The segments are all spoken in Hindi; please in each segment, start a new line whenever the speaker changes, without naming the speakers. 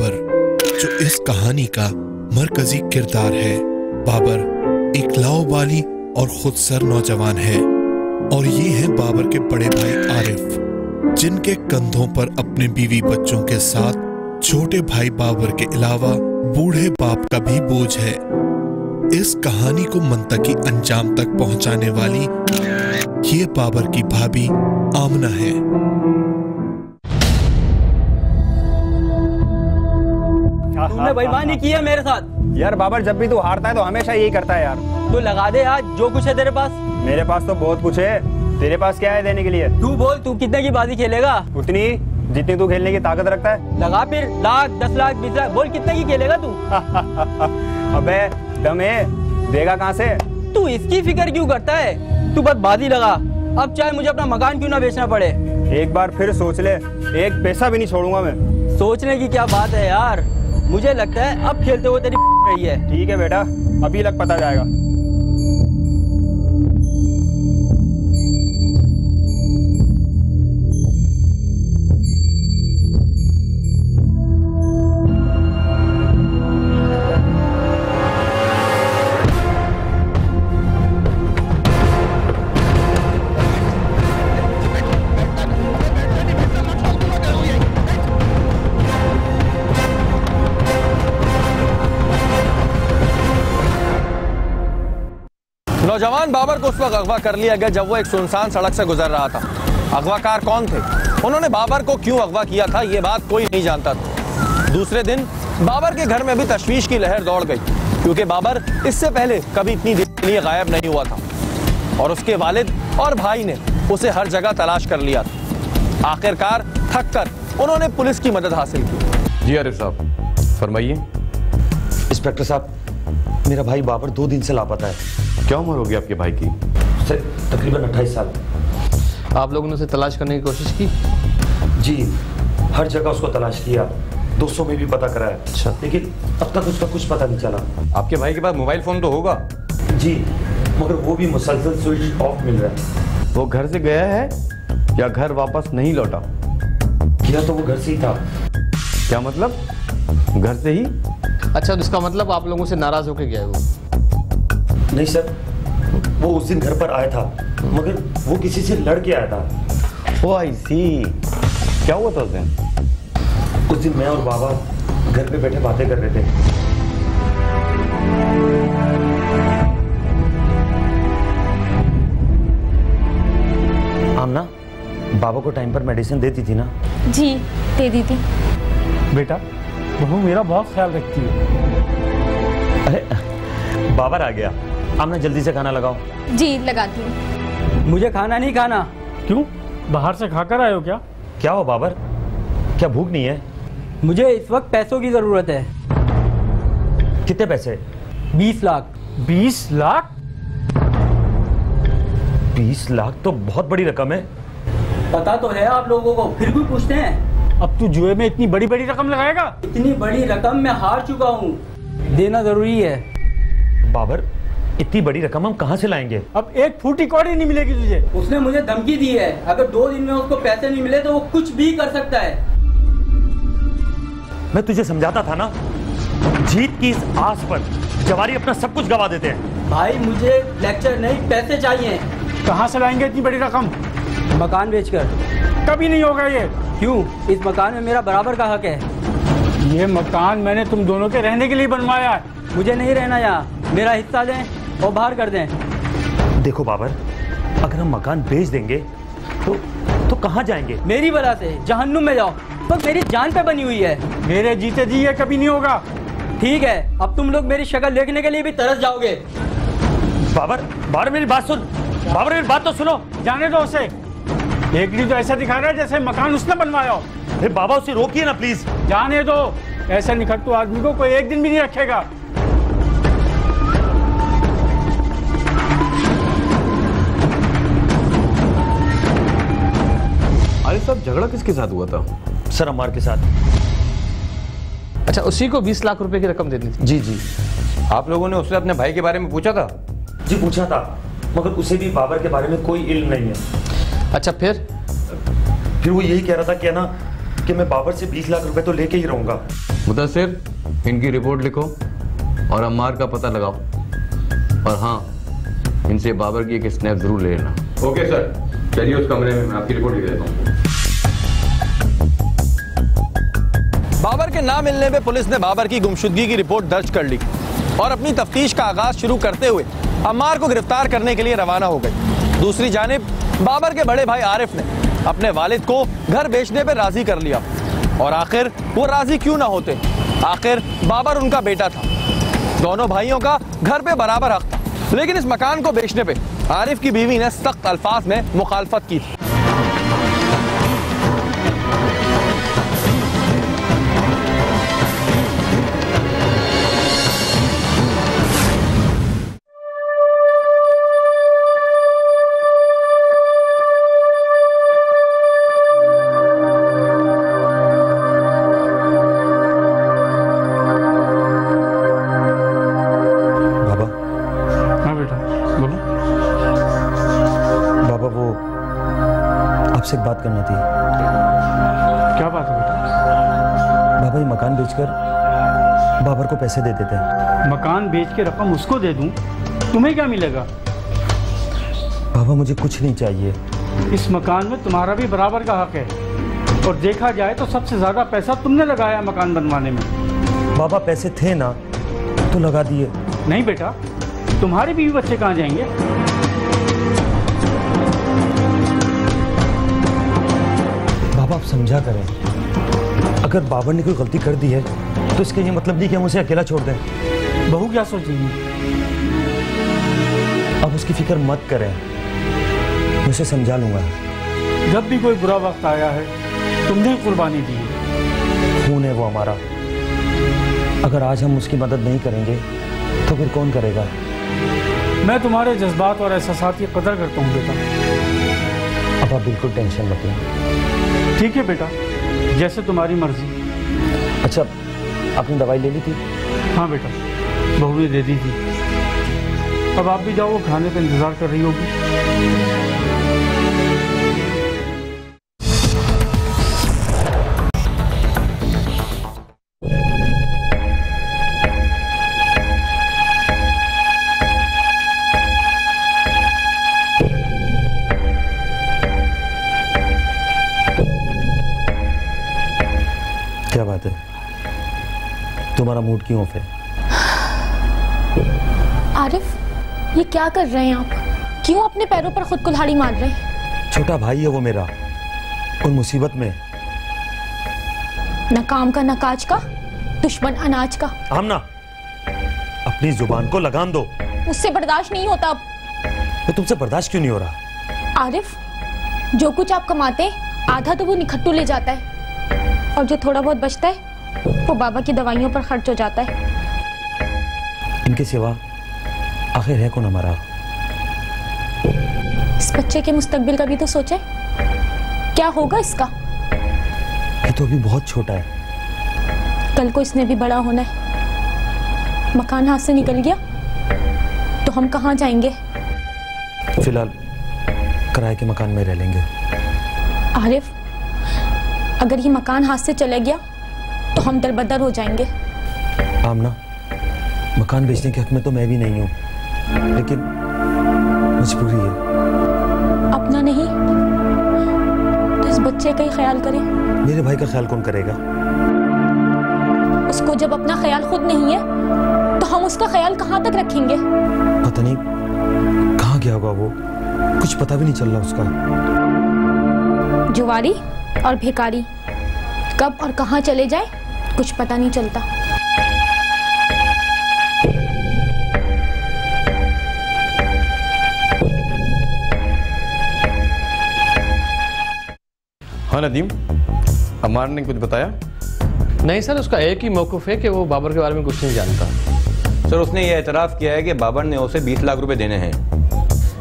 बाबर, जो इस कहानी का मरकजी किरदार है। बाबर एक लाओबाली और खुदसर नौजवान है और ये है बाबर के बड़े भाई आरिफ, जिनके कंधों पर अपने बीवी बच्चों के साथ छोटे भाई बाबर के अलावा बूढ़े बाप का भी बोझ है। इस कहानी को मंतकी अंजाम तक पहुंचाने वाली ये बाबर की भाभी आमना है।
तूने बेईमानी की है मेरे साथ।
यार बाबर, जब भी तू हारता है तो हमेशा यही करता है यार।
तू लगा दे आज जो कुछ है तेरे पास।
मेरे पास तो बहुत कुछ है, तेरे पास क्या है देने के लिए?
तू बोल, तू कितने की बाजी खेलेगा?
उतनी जितनी तू खेलने की ताकत रखता है।
लगा फिर, लाख 10 लाख 20 लाख, बोल कितने की खेलेगा तू?
अबे दम है, देगा कहाँ से?
तू इसकी फिक्र क्यों करता है? तू बस बाजी लगा, अब चाहे मुझे अपना मकान क्यों ना बेचना पड़े।
एक बार फिर सोच ले, एक पैसा भी नहीं छोड़ूंगा मैं।
सोचने की क्या बात है यार, मुझे लगता है अब खेलते हुए तेरी रही है।
ठीक है बेटा, अभी लग पता जाएगा।
नौजवान बाबर को उस वक्त अगवा कर लिया गया जब वो एक सुनसान सड़क से गुजर रहा था। अगवाकार कौन थे, उन्होंने बाबर को क्यों अगवा किया था, ये बात कोई नहीं जानता था। दूसरे दिन बाबर के घर में भी तशवीश की लहर दौड़ गई, क्योंकि बाबर इससे पहले कभी इतनी देर के लिए गायब नहीं हुआ था और उसके वालिद और भाई ने उसे हर जगह तलाश कर लिया था। आखिरकार थक कर उन्होंने पुलिस की मदद हासिल की।
जी आरिफ साहब, फरमाइए।
इंस्पेक्टर साहब, मेरा भाई बाबर 2 दिन से लापता है।
क्या उम्र होगी आपके भाई की?
सर, तकरीबन 28 साल।
आप लोगों ने उसे तलाश करने की कोशिश की?
जी, हर जगह उसको तलाश किया, 200 में भी पता कराया।
अच्छा।
लेकिन अब तक उसका कुछ पता नहीं चला।
आपके भाई के पास मोबाइल फोन तो होगा?
जी, मगर वो भी मुसलसल स्विच ऑफ मिल रहा है।
वो घर से गया है या घर वापस नहीं लौटा?
किया तो वो घर से ही था।
क्या मतलब, घर से ही? अच्छा, तो इसका मतलब आप लोगों से नाराज होकर गया है वो?
नहीं सर, वो उस दिन घर पर आया था, मगर वो किसी से लड़ के आया था।
ओ आई सी। क्या हुआ था उस दिन?
उस दिन मैं और बाबा घर पे बैठे बातें कर रहे थे। आमना, बाबा को टाइम पर मेडिसिन देती थी ना?
जी, दे दी थी।
बेटा, बहू मेरा बहुत ख्याल रखती है।
अरे बाबर आ गया, आमना जल्दी से खाना लगाओ।
जी, लगाती हूँ।
मुझे खाना नहीं खाना।
क्यों, बाहर से खाकर आए हो क्या?
क्या हो बाबर, क्या भूख नहीं है?
मुझे इस वक्त पैसों की जरूरत है।
कितने पैसे?
20 लाख।
20 लाख?
20 लाख तो बहुत बड़ी रकम है।
पता तो है आप लोगों को, फिर भी पूछते हैं।
अब तू जुए में इतनी बड़ी बड़ी रकम लगाएगा?
इतनी बड़ी रकम मैं हार चुका हूँ, देना जरूरी है।
बाबर, इतनी बड़ी रकम हम कहाँ से लाएंगे?
अब एक फूटी कौड़ी नहीं मिलेगी तुझे।
उसने मुझे धमकी दी है, अगर 2 दिन में उसको पैसे नहीं मिले तो वो कुछ भी कर सकता है।
मैं तुझे समझाता था ना, जीत की इस आस पर जवारी अपना सब कुछ गवा देते हैं।
भाई मुझे लेक्चर नहीं, पैसे चाहिए।
कहाँ से लाएंगे इतनी बड़ी रकम?
मकान बेचकर।
कभी नहीं होगा ये।
क्यों? इस मकान में मेरा बराबर का हक है।
ये मकान मैंने तुम दोनों के रहने के लिए बनवाया है।
मुझे नहीं रहना यहाँ, मेरा हिस्सा दें और बाहर कर दें।
देखो बाबर, अगर हम मकान बेच देंगे तो कहाँ जाएंगे?
मेरी वजह से जहन्नुम में जाओ, तो मेरी जान पे बनी हुई है।
मेरे जीते जी ये कभी नहीं होगा।
ठीक है, अब तुम लोग मेरी शक्ल देखने के लिए भी तरस जाओगे।
बाबर मेरी बात सुन। बाबर मेरी बात तो सुनो।
जाने दो उसे, देखली तो ऐसा दिखा रहा है जैसे मकान उसने बनवाया हो।
अरे बाबा, उसे रोकिए ना प्लीज।
जाने दो, ऐसा निखट्टू आदमी को कोई एक दिन भी नहीं रखेगा।
अरे साहब, झगड़ा किसके साथ हुआ था?
सर, अम्मार के साथ।
अच्छा, उसी को 20 लाख रुपए की रकम देनी थी?
जी जी।
आप लोगों ने उससे अपने भाई के बारे में पूछा था?
जी पूछा था, मगर उसे भी बाबर के बारे में कोई इल्म नहीं है।
अच्छा, फिर
वो यही कह रहा था कि ना कि मैं बाबर से 20 लाख रुपए तो लेके ही रहूंगा।
मुदस्सिर, इनकी रिपोर्ट लिखो और अम्मार का पता लगाओ, और हाँ, इनसे बाबर की एक स्नैप जरूर ले लेना। ओके सर, चलिए उस कमरे में, मैं आपकी रिपोर्ट लिख देता हूँ।
बाबर के ना मिलने पे पुलिस ने बाबर की गुमशुदगी की रिपोर्ट दर्ज कर ली और अपनी तफ्तीश का आगाज शुरू करते हुए अम्मार को गिरफ्तार करने के लिए रवाना हो गई। दूसरी जानिब बाबर के बड़े भाई आरिफ ने अपने वालिद को घर बेचने पर राजी कर लिया, और आखिर वो राजी क्यों ना होते, आखिर बाबर उनका बेटा था। दोनों भाइयों का घर पे बराबर हक था, लेकिन इस मकान को बेचने पे आरिफ की बीवी ने सख्त अल्फाज में मुखालफत की थी।
आपसे एक बात करना थी।
क्या बात है बेटा?
बाबा ये मकान बेचकर बाबर को पैसे दे देते हैं।
मकान बेच के रकम उसको दे दूं, तुम्हें क्या मिलेगा?
बाबा मुझे कुछ नहीं चाहिए।
इस मकान में तुम्हारा भी बराबर का हक है, और देखा जाए तो सबसे ज्यादा पैसा तुमने लगाया मकान बनवाने में।
बाबा पैसे थे ना तो लगा दिए।
नहीं बेटा, तुम्हारे बीवी बच्चे कहाँ जाएंगे?
बाबा आप समझा करें, अगर बाबर ने कोई गलती कर दी है तो इसका ये मतलब नहीं कि हम उसे अकेला छोड़ दें।
बहू क्या सोचेगी?
अब उसकी फिक्र मत करें, मैं उसे समझा लूंगा।
जब भी कोई बुरा वक्त आया है तुमने कुर्बानी दी है।
खून है वो हमारा, अगर आज हम उसकी मदद नहीं करेंगे तो फिर कौन करेगा?
मैं तुम्हारे जज्बात और एहसासात की कदर करता हूँ बेटा।
अब आप बिल्कुल टेंशन मत लें।
ठीक है बेटा, जैसे तुम्हारी मर्जी।
अच्छा, आपने दवाई ले ली थी?
हाँ बेटा, बहू ने दे दी थी। अब आप भी जाओ, वो खाने का इंतजार कर रही होगी।
क्या बात है, तुम्हारा मूड क्यों ऑफ है?
आरिफ, ये क्या कर रहे हैं आप? क्यों अपने पैरों पर खुद कुल्हाड़ी मार रहे हैं?
छोटा भाई है वो मेरा, और मुसीबत में।
न काम का न काज का, दुश्मन अनाज का।
आमना, अपनी जुबान को लगाम दो।
उससे बर्दाश्त नहीं होता अब।
तो तुमसे बर्दाश्त क्यों नहीं हो रहा?
आरिफ, जो कुछ आप कमाते आधा तो वो निखट्टू ले जाता है, और जो थोड़ा बहुत बचता है वो बाबा की दवाइयों पर खर्च हो जाता है।
इनके सिवा आखिर है कौन हमारा?
इस बच्चे के मुस्तकबिल का भी तो सोचे, क्या होगा इसका?
ये तो अभी बहुत छोटा है,
कल को इसने भी बड़ा होना है। मकान हाथ से निकल गया तो हम कहाँ जाएंगे?
फिलहाल किराए के मकान में रह लेंगे।
आरिफ, अगर ये मकान हाथ से चले गया तो हम दरबदर हो जाएंगे।
आमना, मकान बेचने के हक में तो मैं भी नहीं हूँ, लेकिन मजबूरी है।
अपना नहीं तो इस बच्चे का ही ख्याल करें।
मेरे भाई का ख्याल कौन करेगा?
उसको जब अपना ख्याल खुद नहीं है तो हम उसका ख्याल कहाँ तक रखेंगे?
पता नहीं कहाँ गया होगा वो, कुछ पता भी नहीं चल रहा उसका।
जुवारी और भिखारी कब और कहाँ चले जाए कुछ पता नहीं चलता।
हाँ नदीम, अम्मार ने कुछ बताया?
नहीं सर, उसका एक ही मौक़िफ़ है कि वो बाबर के बारे में कुछ नहीं जानता।
सर, उसने ये एतराफ़ किया है कि बाबर ने उसे 20 लाख रुपए देने हैं।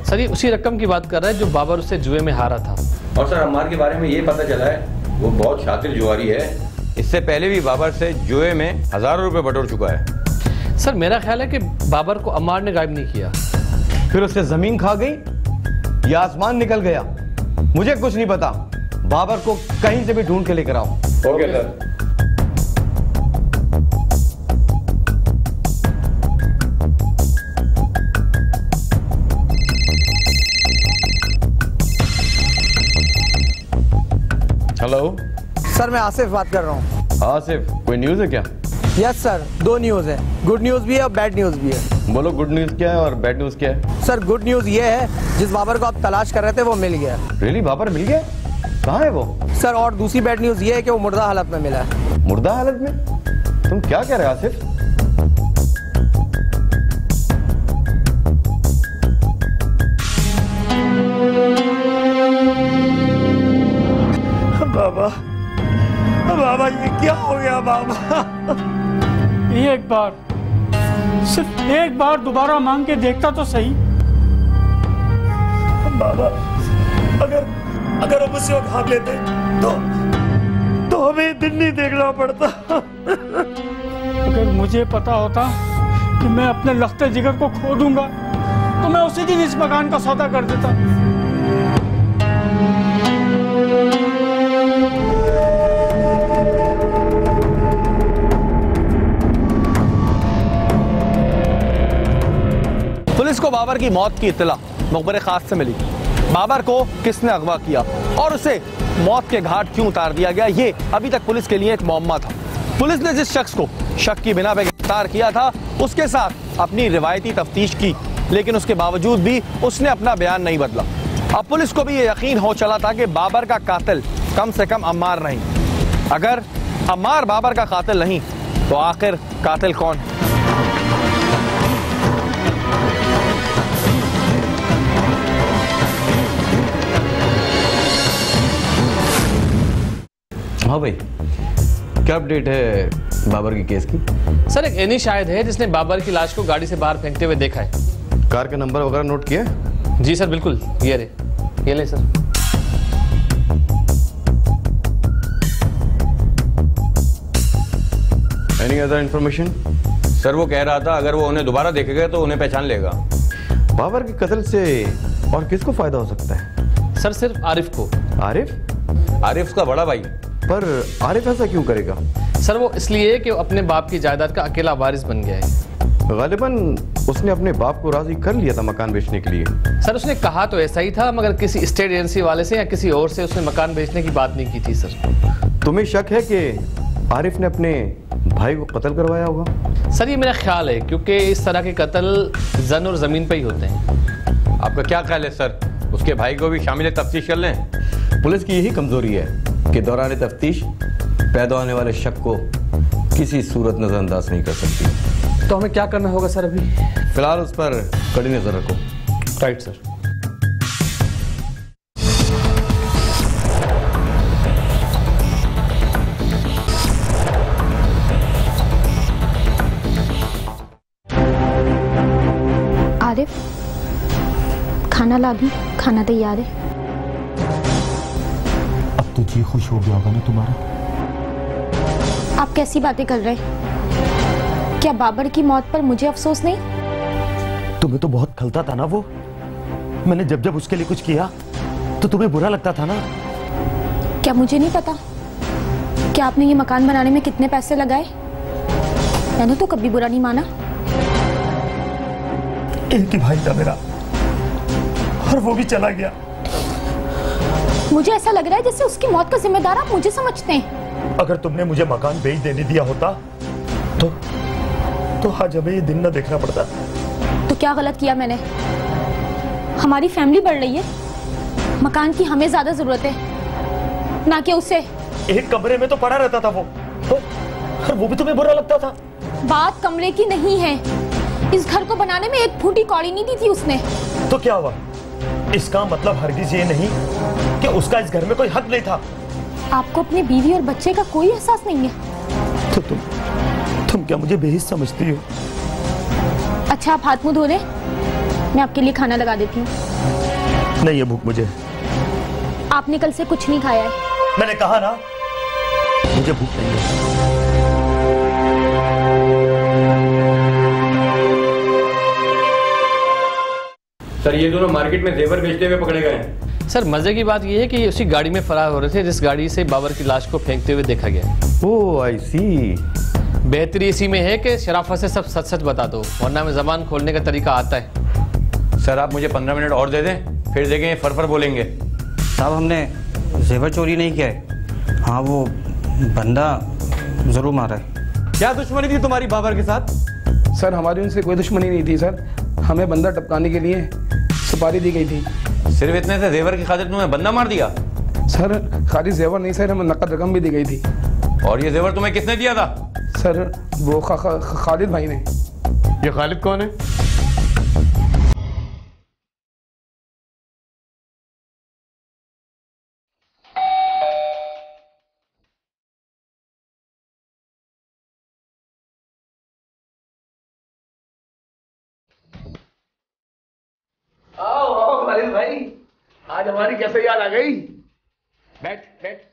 सर, ये उसी रकम की बात कर रहा है जो बाबर उससे जुए में हारा था।
और सर, अम्मार के बारे में ये पता चला है वो बहुत शातिर जुआरी है। इससे पहले भी बाबर से जुए में हज़ारों रुपए बटोर चुका है।
सर, मेरा ख्याल है कि बाबर को अम्मार ने गायब नहीं किया।
फिर उससे ज़मीन खा गई या आसमान निकल गया, मुझे कुछ नहीं पता,
बाबर को कहीं से भी ढूंढ के लेकर आओ।
Okay sir.
हेलो
सर, मैं आसिफ बात कर रहा हूँ।
आसिफ, कोई न्यूज़ है क्या?
यस सर, 2 न्यूज़ है। गुड न्यूज़ भी है और बैड न्यूज़ भी है।
बोलो, गुड न्यूज़ क्या है और बैड न्यूज़ क्या है?
सर, गुड न्यूज़ ये है, जिस बाबर को आप तलाश कर रहे थे वो मिल गया।
रियली? बाबर मिल गया? कहाँ है वो?
सर, और दूसरी बैड न्यूज़ ये है कि वो मुर्दा हालत में मिला है।
मुर्दा हालत में? तुम क्या कह रहे हो आसिफ?
बाबा, बाबा ये क्या हो गया बाबा?
एक बार, सिर्फ एक बार दोबारा मांग के देखता तो सही।
बाबा, अगर हम उसे भाग लेते तो हमें दिन नहीं देखना पड़ता।
अगर मुझे पता होता कि मैं अपने लख्ते जिगर को खो दूंगा तो मैं उसी दिन इस मकान का सौदा कर देता।
पुलिस को बाबर की मौत की इत्तला मुखबिर खास से मिली। बाबर को किसने अगवा किया और उसे मौत के घाट क्यों उतार दिया गया, ये अभी तक पुलिस के लिए एक मौम्मा था। पुलिस ने जिस शख्स को शक की बिना पे गिरफ्तार किया था उसके साथ अपनी रिवायती तफ्तीश की, लेकिन उसके बावजूद भी उसने अपना बयान नहीं बदला। अब पुलिस को भी ये यकीन हो चला था कि बाबर का कातिल कम से कम अम्मार नहीं। अगर अम्मार बाबर का कातिल नहीं तो आखिर कातिल कौन है?
हाँ भाई, क्या अपडेट है बाबर की केस की?
सर, एक एनी शायद है जिसने बाबर की लाश को गाड़ी से बाहर फेंकते हुए देखा है।
कार का नंबर वगैरह नोट किया?
जी सर, बिल्कुल। ये ले sir.
Any other information?
Sir, वो कह रहा था अगर वो उन्हें दोबारा देखेगा तो उन्हें पहचान लेगा।
बाबर के कत्ल से और किसको फायदा हो सकता है?
सर, सिर्फ आरिफ को।
आरिफ?
आरिफ उसका बड़ा भाई।
पर आरिफ ऐसा क्यों करेगा?
सर, वो इसलिए कि वो अपने बाप की जायदाद का अकेला वारिस बन गया है।
गालिबन उसने अपने बाप को राजी कर लिया था मकान बेचने के लिए।
सर, उसने कहा तो ऐसा ही था, मगर किसी स्टेट एजेंसी वाले से या किसी और से उसने मकान बेचने की बात नहीं की थी। सर,
तुम्हें शक है कि आरिफ ने अपने भाई को कत्ल करवाया होगा?
सर, ये मेरा ख्याल है, क्योंकि इस तरह के कत्ल जन और ज़मीन पे ही होते हैं।
आपका क्या ख्याल है सर, उसके भाई को भी शामिल तफ्तीश कर लें?
पुलिस की यही कमजोरी है कि दौरान तफ्तीश पैदा होने वाले शक को किसी सूरत नजरअंदाज नहीं कर सकती।
तो हमें क्या करना होगा सर? अभी
फिलहाल उस पर कड़ी नजर रखो।
Right sir.
आरिफ, खाना ला दूं? खाना तैयार है।
अब तो जी खुश हो गया होगा ना तुम्हारा?
आप कैसी बातें कर रहे हैं? क्या बाबर की मौत पर मुझे अफसोस नहीं?
तुम्हें तो बहुत खलता था ना वो। मैंने जब जब उसके लिए कुछ किया तो तुम्हें बुरा लगता था ना।
क्या मुझे नहीं पता क्या आपने ये मकान बनाने में कितने पैसे लगाए? मैंने तो कभी बुरा नहीं माना।
एक ही भाई था मेरा और वो भी चला गया।
मुझे ऐसा लग रहा है जैसे उसकी मौत का जिम्मेदार आप मुझे समझते हैं।
अगर तुमने मुझे मकान बेच देने दिया होता तो आज हमें ये दिन न देखना पड़ता।
तो क्या गलत किया मैंने? हमारी फैमिली बढ़ रही है, मकान की हमें ज्यादा जरूरत है ना कि उसे।
एक कमरे में तो पड़ा रहता था वो, और वो भी तुम्हें बुरा लगता था?
बात कमरे की नहीं है, इस घर को बनाने में एक फूटी कौड़ी नहीं दी थी उसने।
तो क्या हुआ? इसका मतलब हरगिज ये नहीं कि उसका इस घर में कोई हक नहीं था।
आपको अपनी बीवी और बच्चे का कोई एहसास नहीं है?
तो तुम क्या मुझे बेहिस समझती हो?
अच्छा, आप हाथ मुंह धो ले, मैं आपके लिए खाना लगा देती हूँ।
नहीं है भूख मुझे।
आपने कल से कुछ नहीं खाया है।
मैंने कहा ना मुझे भूख नहीं है।
सर, ये दोनों मार्केट में जेवर बेचते हुए पकड़े गए हैं।
सर मजे की बात यह है कि ये उसी गाड़ी में फरार हो रहे थे जिस गाड़ी से बाबर की लाश को फेंकते हुए देखा गया।
ओह आई सी।
बेहतरी इसी में है कि शराफत से सब सच सच बता दो, वरना में जबान खोलने का तरीका आता है।
सर आप मुझे 15 मिनट और दे दें, फिर देखेंगे फर बोलेंगे।
साहब हमने जेवर चोरी नहीं किया है। हाँ वो बंदा जरूर मारा है।
क्या दुश्मनी थी तुम्हारी बाबर के साथ?
सर हमारी उनसे कोई दुश्मनी नहीं थी सर, हमें बंदा टपकाने के लिए सुपारी दी गई थी।
सिर्फ इतने से जेवर की खातिर तुम्हें बंदा मार दिया?
सर खाली जेवर नहीं सर, हमें नकद रकम भी दी गई थी।
और ये जेवर तुम्हें किसने दिया था?
सर वो खालिद भाई ने।
ये खालिद कौन है?
आओ खालिद भाई, आज हमारी कैसे याद आ गई? बैठ बैठ।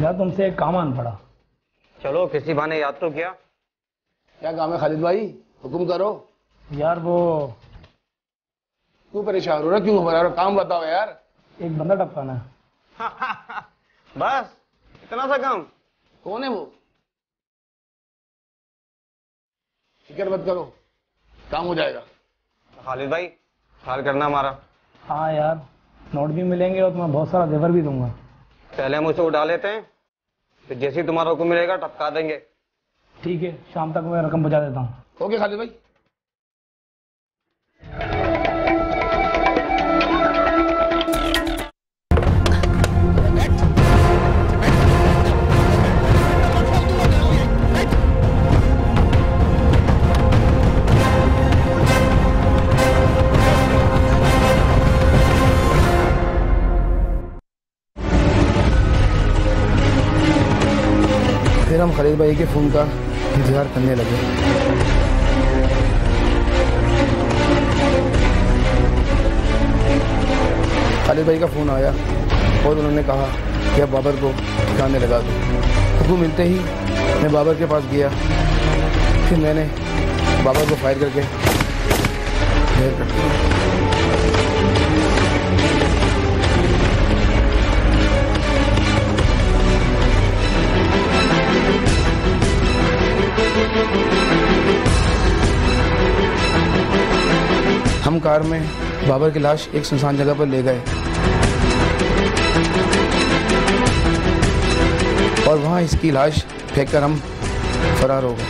यार तुमसे एक काम आन पड़ा।
चलो किसी बहाने याद तो किया।
क्या काम है खालिद भाई, हुक्म करो।
यार वो
क्यों परेशान हो रहा, क्यों घबरा रहा, काम बताओ यार।
एक बंदा टपकाना है।
बस इतना सा काम?
कौन है वो? फिक्र मत करो, काम हो जाएगा।
खालिद भाई ख्याल करना हमारा।
हाँ यार, नोट भी मिलेंगे और तुम्हें बहुत सारा जेवर भी दूंगा।
पहले हम उसे उठा लेते हैं, फिर जैसे ही तुम्हारा हुक्म मिलेगा टपका देंगे।
ठीक है, शाम तक मैं रकम बचा देता हूँ।
ओके खालिद भाई। फिर हम खालिद भाई के फ़ोन का इंतजार करने लगे। खालिद भाई का फ़ोन आया और उन्होंने कहा कि अब बाबर को ठिकाने लगा दो। हुक्म मिलते ही मैं बाबर के पास गया, फिर मैंने बाबर को फायर करके ढेर कर दिया। हम कार में बाबर की लाश एक सुनसान जगह पर ले गए और वहां इसकी लाश फेंककर हम फरार हो गए।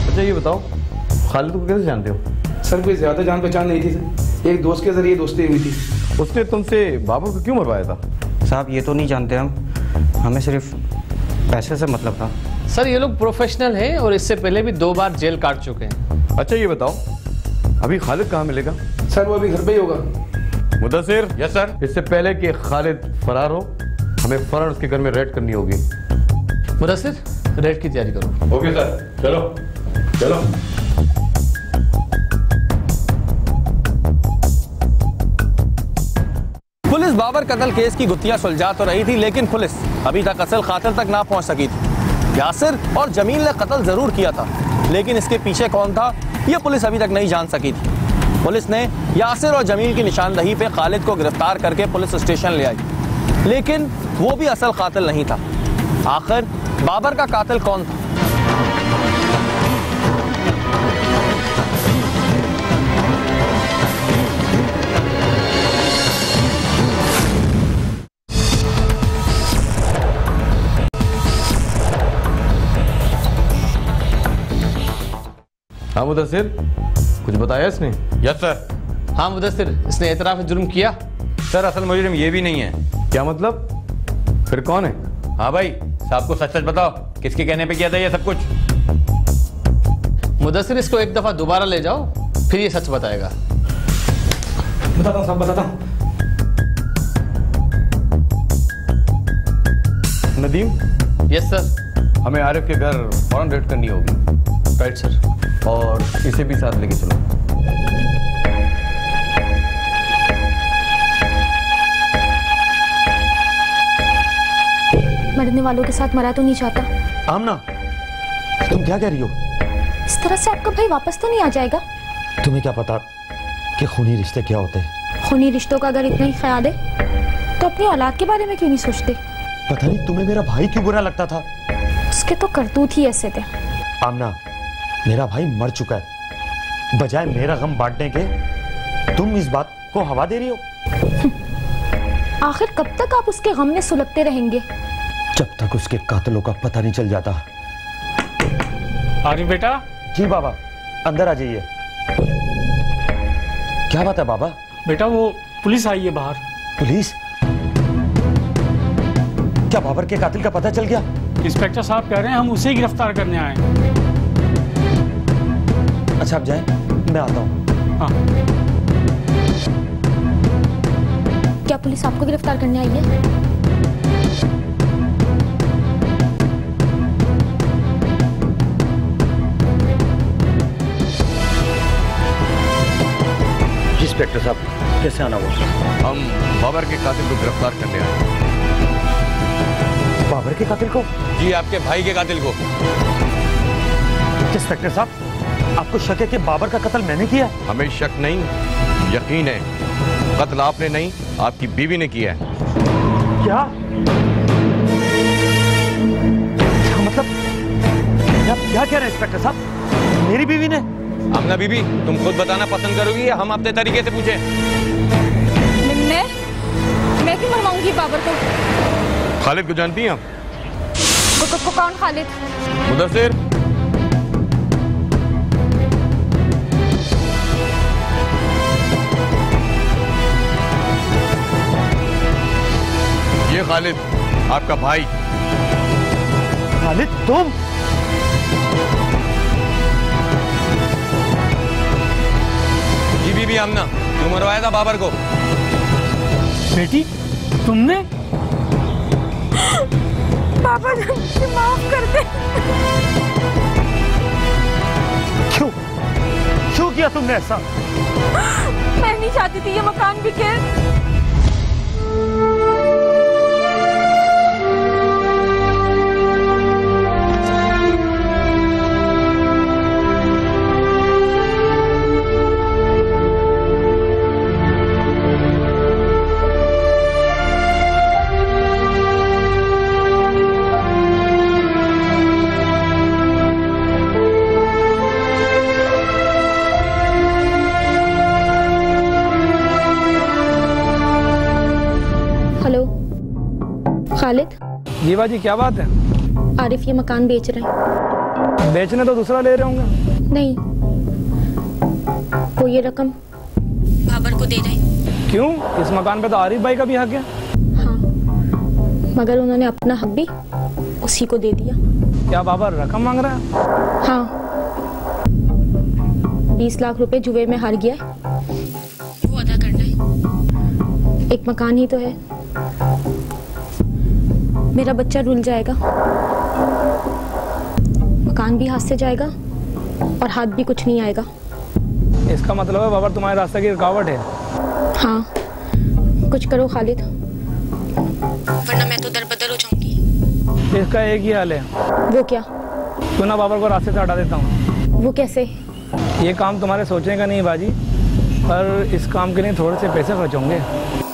अच्छा ये बताओ, खालिद को कैसे जानते हो?
सर कोई ज़्यादा जान पहचान नहीं थी सर, एक दोस्त के जरिए दोस्ती हुई थी।
उसने तुमसे बाबर को क्यों मरवाया था?
साहब ये तो नहीं जानते हम, हमें सिर्फ पैसे से मतलब था।
सर ये लोग प्रोफेशनल हैं और इससे पहले भी 2 बार जेल काट चुके हैं।
अच्छा ये बताओ, अभी खालिद कहाँ मिलेगा?
सर वो अभी घर पे ही होगा।
मुदस्सिर। Yes sir. इससे पहले कि खालिद फरार हो, हमें फौरन उसके घर में रेड करनी होगी।
मुदस्सिर रेड की तैयारी करो।
ओके सर, चलो चलो।
पुलिस बाबर कत्ल केस की गुत्थियां सुलझा तो रही थी, लेकिन पुलिस अभी तक असल कातिल तक ना पहुंच सकी थी। यासिर और जमील ने कत्ल जरूर किया था, लेकिन इसके पीछे कौन था यह पुलिस अभी तक नहीं जान सकी थी। पुलिस ने यासिर और जमील की निशानदही पे खालिद को गिरफ्तार करके पुलिस स्टेशन ले आई, लेकिन वो भी असल कातिल नहीं था। आखिर बाबर का कातिल कौन था?
हाँ मुदस्सिर, कुछ बताया इसने? Yes sir.
हाँ मुदस्सिर, इसने एतराफ जुर्म किया।
सर असल मुजरिम ये भी नहीं है। क्या मतलब? फिर कौन है? हाँ भाई साहब को सच सच बताओ, किसके कहने पे किया था ये सब कुछ?
मुदस्सिर इसको एक दफा दोबारा ले जाओ, फिर ये सच बताएगा।
बताता हूँ, सब बताता हूँ।
नदीम।
Yes sir.
हमें आरिफ के घर फौरन रेड करनी होगी।
Right sir.
और इसे भी साथ लेके चलो।
मरने वालों के साथ मरा तो नहीं चाहता।
आमना, तुम क्या कह रही हो?
इस तरह से आपका भाई वापस तो नहीं आ जाएगा?
तुम्हें क्या पता कि खूनी रिश्ते क्या होते हैं?
खूनी रिश्तों का अगर इतना ही ख्याल है तो अपनी औलाद के बारे में क्यों नहीं सोचते?
पता नहीं तुम्हें मेरा भाई क्यों बुरा लगता था।
उसके तो करतूत ही ऐसे थे।
आमना, मेरा भाई मर चुका है, बजाय मेरा गम बांटने के तुम इस बात को हवा दे रही हो।
आखिर कब तक आप उसके गम में सुलगते रहेंगे?
जब तक उसके कातिलों का पता नहीं चल जाता।
आरिफ बेटा।
जी बाबा, अंदर आ जाइए। क्या बात है बाबा?
बेटा वो पुलिस आई है बाहर।
पुलिस? क्या बाबर के कातिल का पता चल गया?
इंस्पेक्टर साहब कह रहे हैं हम उसे ही गिरफ्तार करने आए हैं।
अच्छा आप जाएं, मैं आता हूँ।
हाँ।
क्या पुलिस आपको गिरफ्तार करने आई है?
इंस्पेक्टर साहब, कैसे आना हुआ?
हम बाबर के कातिल को गिरफ्तार करने आए।
बाबर के कातिल को?
जी, आपके भाई के कातिल को।
इंस्पेक्टर साहब, आपको शक है कि बाबर का कत्ल मैंने किया?
हमें शक नहीं, यकीन है। कत्ल आपने नहीं, आपकी बीवी ने किया है।
क्या? मतलब आप क्या कह रहे हैं इंस्पेक्टर साहब? मेरी बीवी ने?
आमना बीबी, तुम खुद बताना पसंद करोगी या हम अपने तरीके से पूछें?
मैं क्यों मरवाऊंगी बाबर को?
खालिद को जानती हैं आप?
कौन खालिद?
मुदस्सिर। ये खालिद, आपका भाई।
खालिद तुम?
जी बीबी आमना, क्यों मरवाया था बाबर को?
बेटी तुमने?
पापा मुझे माफ कर दे।
क्यों किया तुमने ऐसा?
मैं नहीं चाहती थी ये मकान बिके। खालिद।
जी बाजी, क्या बात है?
आरिफ ये मकान बेच रहे हैं।
बेचने तो दूसरा ले रहे होंगे।
नहीं, वो ये रकम बाबर को दे रहे हैं।
क्यों? इस मकान पे तो आरिफ भाई का भी हक है।
हाँ, मगर उन्होंने अपना हक भी उसी को दे दिया।
क्या बाबर रकम मांग रहा है?
हाँ, 20 लाख रुपए जुए में हार गया है, वो अदा करना है। एक मकान ही तो है, मेरा बच्चा रुल जाएगा, मकान भी हाथ से जाएगा और हाथ भी कुछ नहीं आएगा।
इसका मतलब है बाबर तुम्हारे रास्ते की रुकावट है?
हाँ, कुछ करो खालिद, वरना मैं तो दरबदर हो जाऊंगी।
इसका एक ही हाल है।
वो क्या?
क्यों ना बाबर को रास्ते से हटा देता हूँ।
वो कैसे?
ये काम तुम्हारे सोचने का नहीं बाजी, पर इस काम के लिए थोड़े से पैसे खर्च होंगे।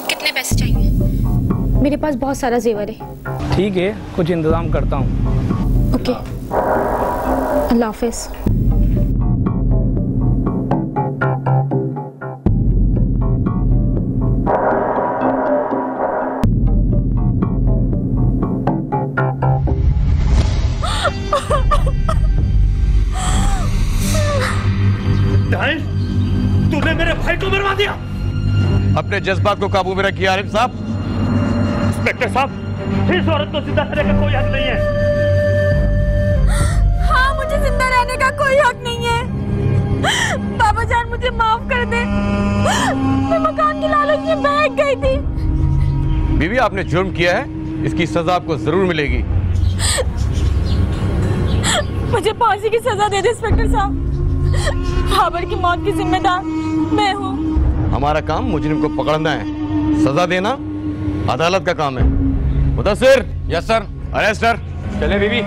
कितने पैसे चाहिए? मेरे पास बहुत सारा जेवर है।
ठीक है, कुछ इंतजाम करता हूँ।
ओके, अल्लाह हाफिज।
तूने मेरे भाई को मरवा दिया।
अपने जज्बात को काबू में रखिए आरिफ साहब।
इंस्पेक्टर साहब, इस औरत को जिंदा रहने का कोई हक नहीं है।
हाँ, मुझे जिंदा रहने का कोई हक नहीं है। बाबा जान मुझे माफ कर दे, मैं मकान की लालच में बहक गई थी।
बीवी, आपने जुर्म किया है, इसकी सजा आपको जरूर मिलेगी।
मुझे फांसी की सजा दे दे इंस्पेक्टर साहब। बाबर की मौत की जिम्मेदार मैं हूँ।
हमारा काम मुजरिम को पकड़ना है, सजा देना अदालत का काम है। मुदस्सिर।
Yes sir.
अरे सर चले बीबी।